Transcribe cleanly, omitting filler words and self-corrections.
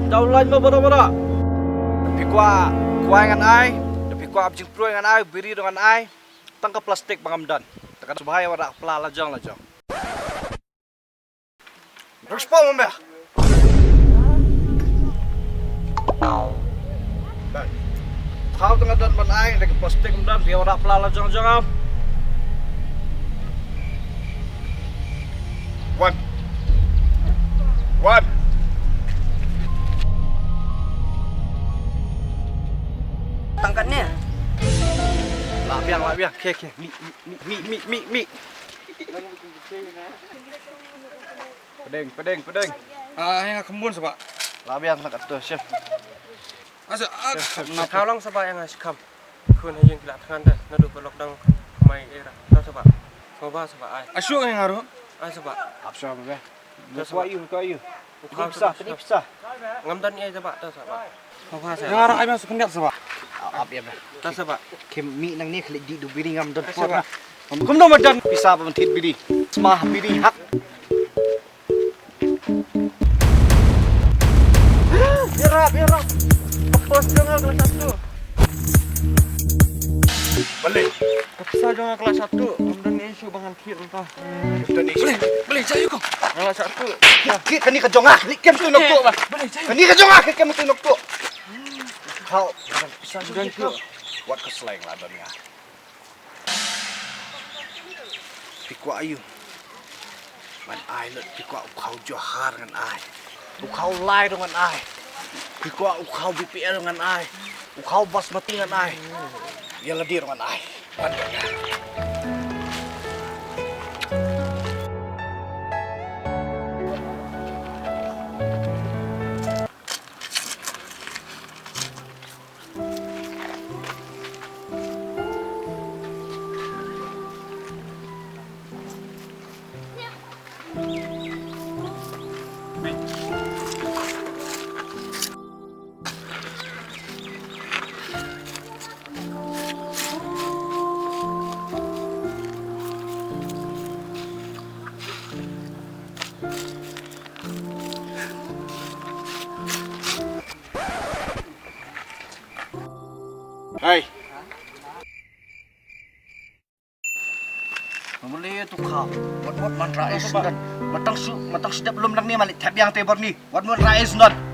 daulan mo bara. Tapi kuai ngan ai, tapi kuai abjing pro ngan ai, biri dengan ai, tangka plastik pangamdan. Tekan bahaya wara pela lajang. Respon mo ba? Kau tengah dan ban ai, lagi plastik amdan, dia wara pela lajang. One. Tangkatnya. Labiang. Ke. Mi. Pedeng. Yang kembun sebab. Labiang nak tu, chef. Asa Kau lang sebab yang ngasih kam. Kun yang kelak tangan dah. Nadu pelok dang kemai era. Tahu sebab. Coba sebab ai. asyuk yang ngaruh. Ai sebab. Absah apa? Kau Kuayu. Kau Tadi pisah. Ngamdan ai sebab. Tahu sebab. Coba Yang saya. ngaruh ai masuk kendak sebab. Apa ya? Tahu sebab. Kem mi nang ni klik di biri ngam dan pot. Kum no madan pisah apa mentit biri. Semah biri hak. Biar. Pos jangan kelas 1. Balik. Kapsa jangan kelas 1. Ngamdan isu bangan kir entah. Boleh cayu kau. Kelas 1. Kik kani ka jongah. Kem tu nok tu ba. Kani ka jongah kem tu nok tu. Kau pisah Dan tu. Buat keseleng lah dunia. Pikwa ayu. Man ai let pikwa kau johar dengan ai. Kau lai dengan ai. Pikwa kau BPL dengan ai. Kau basmati dengan ai. Yang ledir dengan ai. Bantunya. Hai. Boleh tu kau. Buat mantra es dan matang sedap belum nang ni malik tap yang tebor ni. Buat mantra es dan.